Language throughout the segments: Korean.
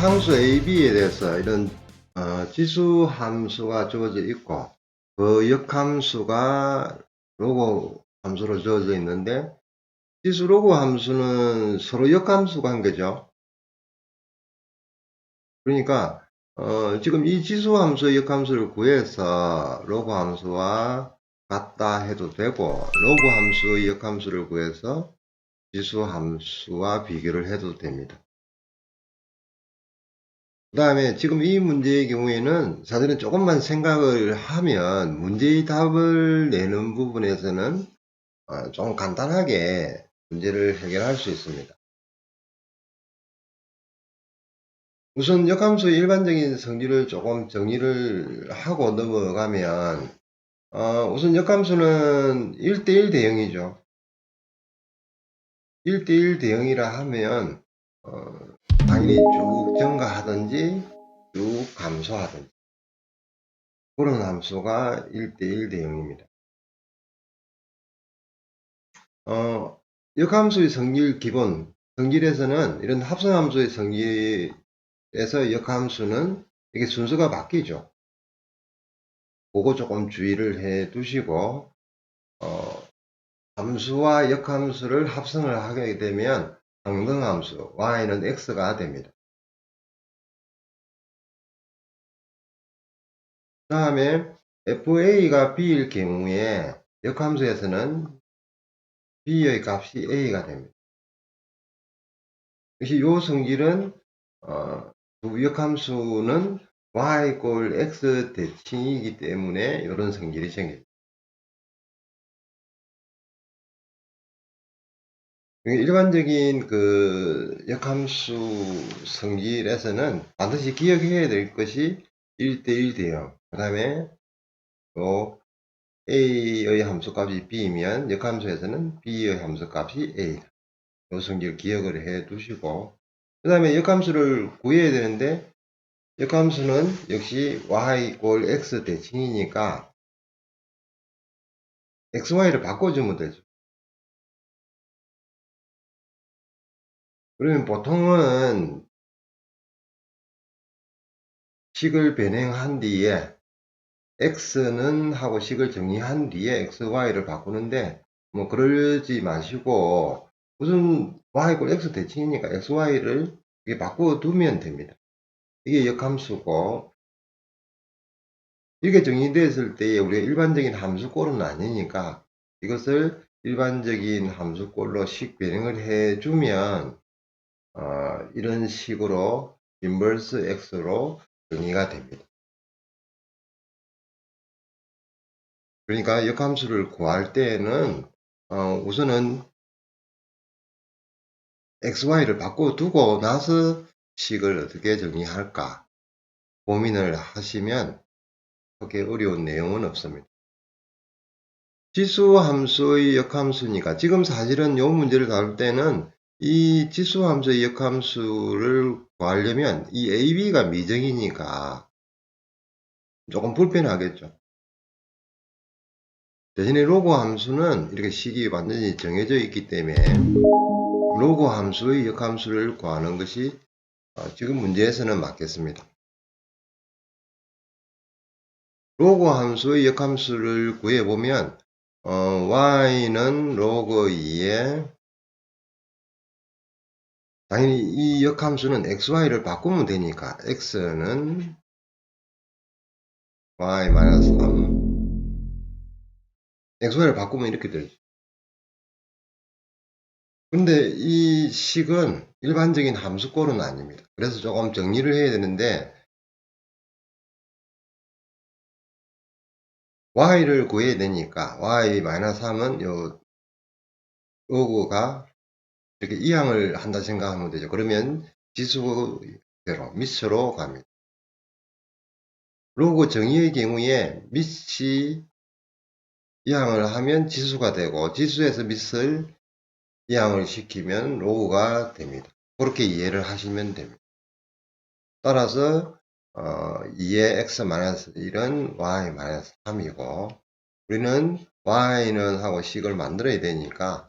상수 AB에 대해서 이런 지수 함수가 주어져 있고 그 역함수가 로고 함수로 주어져 있는데 지수 로고 함수는 서로 역함수 관계죠. 그러니까 지금 이 지수 함수의 역함수를 구해서 로고 함수와 같다 해도 되고 로고 함수의 역함수를 구해서 지수 함수와 비교를 해도 됩니다. 그 다음에 지금 이 문제의 경우에는 사실은 조금만 생각을 하면 문제의 답을 내는 부분에서는 좀 간단하게 문제를 해결할 수 있습니다. 우선 역함수의 일반적인 성질을 조금 정리를 하고 넘어가면 우선 역함수는 1대1 대응이죠. 1대1 대응이라 하면 당연히 쭉 증가하든지 쭉 감소하든지 그런 함수가 1대1 대응입니다. 역함수의 성질 기본, 성질에서는 이런 합성함수의 성질에서 역함수는 이게 순서가 바뀌죠. 그거 조금 주의를 해 두시고, 함수와 역함수를 합성을 하게 되면 상등함수, y는 x가 됩니다. 그 다음에 fa가 b일 경우에 역함수에서는 b의 값이 a가 됩니다. 역시 이 성질은 두 역함수는 y 꼴 x 대칭이기 때문에 이런 성질이 생깁니다. 일반적인 그 역함수 성질에서는 반드시 기억해야 될 것이 1대1 대응, 그 다음에 또 a의 함수값이 b이면 역함수에서는 b의 함수값이 a다. 이 성질 기억을 해 두시고, 그 다음에 역함수를 구해야 되는데 역함수는 역시 y 꼴 x 대칭이니까 xy를 바꿔주면 되죠. 그러면 보통은 식을 변형한 뒤에 x는 하고 식을 정리한 뒤에 xy를 바꾸는데 뭐 그러지 마시고 우선 y 꼴 x 대칭이니까 xy를 바꿔 두면 됩니다. 이게 역함수고 이게 정의되었을 때에 우리가 일반적인 함수꼴은 아니니까 이것을 일반적인 함수꼴로 식 변형을 해주면 이런 식으로 인버스 x로 정의가 됩니다. 그러니까 역함수를 구할 때에는 우선은 xy를 바꿔두고 나서 식을 어떻게 정의할까 고민을 하시면 그렇게 어려운 내용은 없습니다. 지수함수의 역함수니까 지금 사실은 이 문제를 다룰 때는 이 지수함수의 역함수를 구하려면 이 AB가 미정이니까 조금 불편하겠죠. 대신에 로그 함수는 이렇게 식이 완전히 정해져 있기 때문에 로그 함수의 역함수를 구하는 것이 지금 문제에서는 맞겠습니다. 로그 함수의 역함수를 구해보면 y는 로그 2에 당연히 이 역함수는 xy를 바꾸면 되니까 x는 y-3 xy를 바꾸면 이렇게 되죠. 근데 이 식은 일반적인 함수꼴은 아닙니다. 그래서 조금 정리를 해야 되는데 y를 구해야 되니까 y-3은 요 로그가 이렇게 이항을 한다 생각하면 되죠. 그러면 지수대로 밑으로 갑니다. 로그 정의의 경우에 밑이 이항을 하면 지수가 되고 지수에서 밑을 이항을 시키면 로그가 됩니다. 그렇게 이해를 하시면 됩니다. 따라서 2의 x-1은 y-3이고 우리는 y는 하고 식을 만들어야 되니까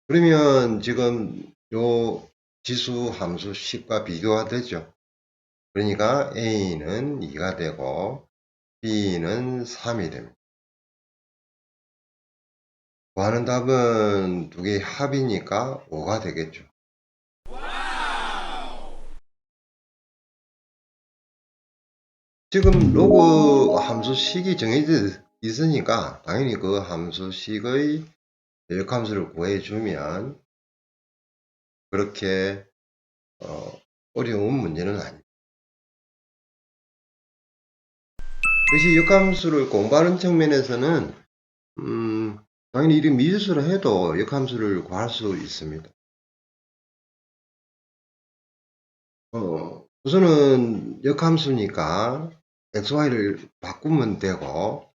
그러면 지금 요 지수 함수 C과 비교가 되죠. 그러니까 A는 2가 되고 B는 3이 됩니다. 구하는 답은 두 개의 합이니까 5가 되겠죠. 지금 로그 함수식이 정해져 있으니까 당연히 그 함수식의 역함수를 구해주면 그렇게 어려운 문제는 아닙니다. 역시 역함수를 공부하는 측면에서는 당연히 이런 미수를 해도 역함수를 구할 수 있습니다. 우선은 역함수니까 xy를 바꾸면 되고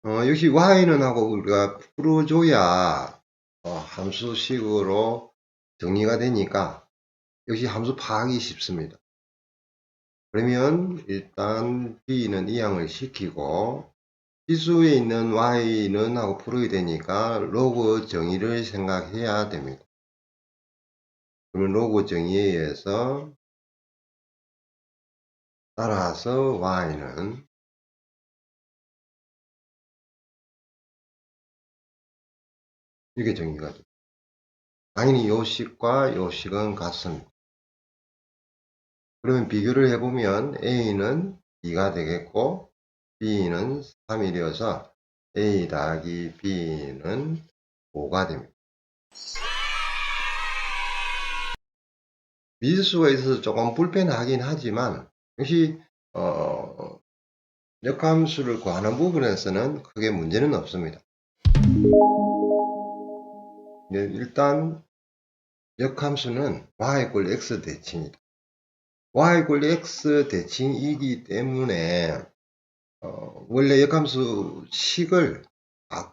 역시 y는 하고 우리가 풀어줘야 함수식으로 정리가 되니까 역시 함수 파악이 쉽습니다. 그러면 일단 b는 이항을 시키고 지수에 있는 y는 하고 풀어야 되니까 로그 정의를 생각해야 됩니다. 그러면 로그 정의에 의해서 따라서 y는 이렇게 정의가 됩니다. 당연히 요 식과 요 식은 같습니다. 그러면 비교를 해보면 A는 2가 되겠고 B는 3이 되어서 A 더하기 B는 5가 됩니다. 미지수가 있어서 조금 불편하긴 하지만 역시 역함수를 구하는 부분에서는 크게 문제는 없습니다. 일단 역함수는 y = x 대칭이다. y = x 대칭이기 때문에 원래 역함수 식을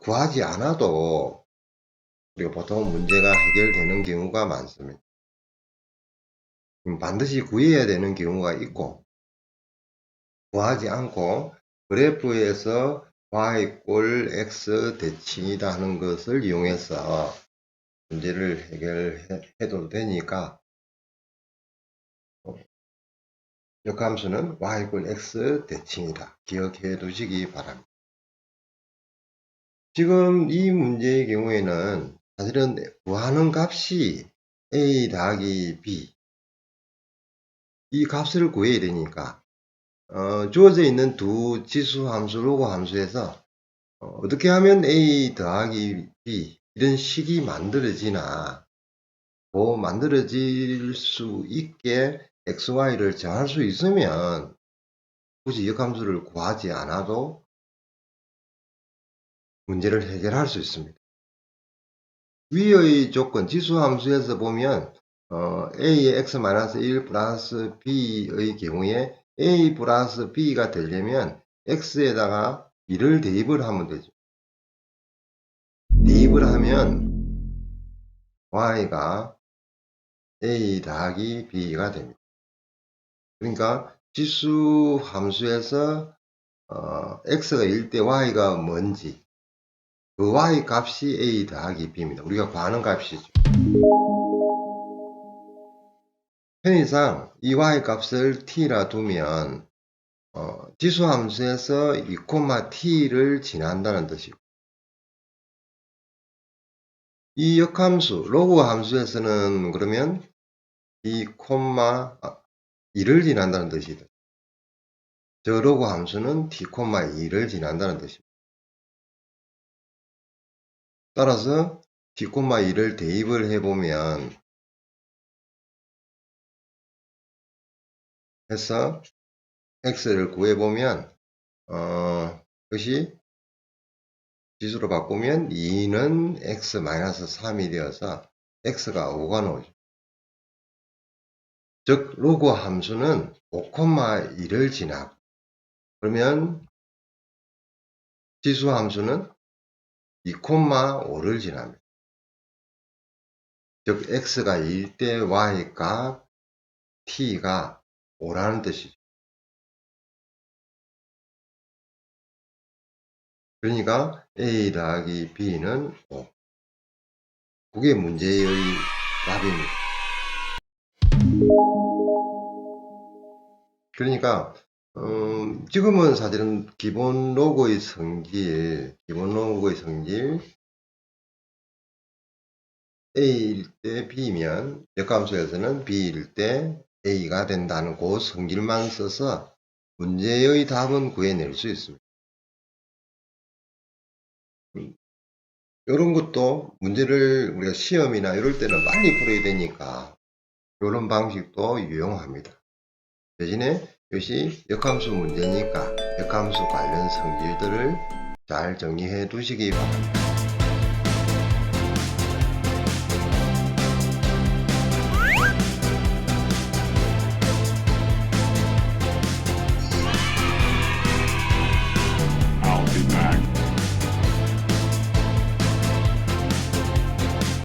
구하지 않아도 우리가 보통 문제가 해결되는 경우가 많습니다. 반드시 구해야 되는 경우가 있고 구하지 않고 그래프에서 y = x 대칭이다 하는 것을 이용해서 문제를 해결해도 되니까 역함수는 y = x 대칭이다. 기억해 두시기 바랍니다. 지금 이 문제의 경우에는 사실은 구하는 값이 a 더하기 b 이 값을 구해야 되니까 주어져 있는 두 지수 함수 로그 함수에서 어떻게 하면 a 더하기 b 이런 식이 만들어지나 만들어질 수 있게 xy를 정할 수 있으면 굳이 역함수를 구하지 않아도 문제를 해결할 수 있습니다. 위의 조건 지수함수에서 보면 a의 x-1 플러스 b의 경우에 a 플러스 b가 되려면 x에다가 2를 대입을 하면 되죠. 대입을 하면 y가 a 더하기 b가 됩니다. 그러니까 지수 함수에서 x가 1 때 y가 뭔지 그 y 값이 a 더하기 b입니다. 우리가 구하는 값이죠. 편의상 이 y 값을 t라 두면 지수 함수에서 2,t를 지난다는 뜻이고 이 역함수 로그 함수에서는 그러면 2,2를 지난다는 뜻이다. 저 로그 함수는 t,2를 지난다는 뜻입니다. 따라서 t,2를 대입을 해보면 해서 x를 구해보면 이것이 지수로 바꾸면 2는 x-3이 되어서 x가 5가 나오죠. 즉 로그 함수는 5,2를 지나고 그러면 지수 함수는 2,5를 지납니다. 즉 x가 1 때 y 값 t가 5라는 뜻이죠. 그러니까 a 더하기 b는 5. 그게 문제의 답입니다. 그러니까 지금은 사실은 기본 로고의 성질 A일 때 B면 역함수에서는 B일 때 A가 된다는 그 성질만 써서 문제의 답은 구해낼 수 있습니다. 이런 것도 문제를 우리가 시험이나 이럴 때는 빨리 풀어야 되니까 이런 방식도 유용합니다. 대신에 이것이 역함수 문제니까 역함수 관련 성질들을 잘 정리해 두시기 바랍니다.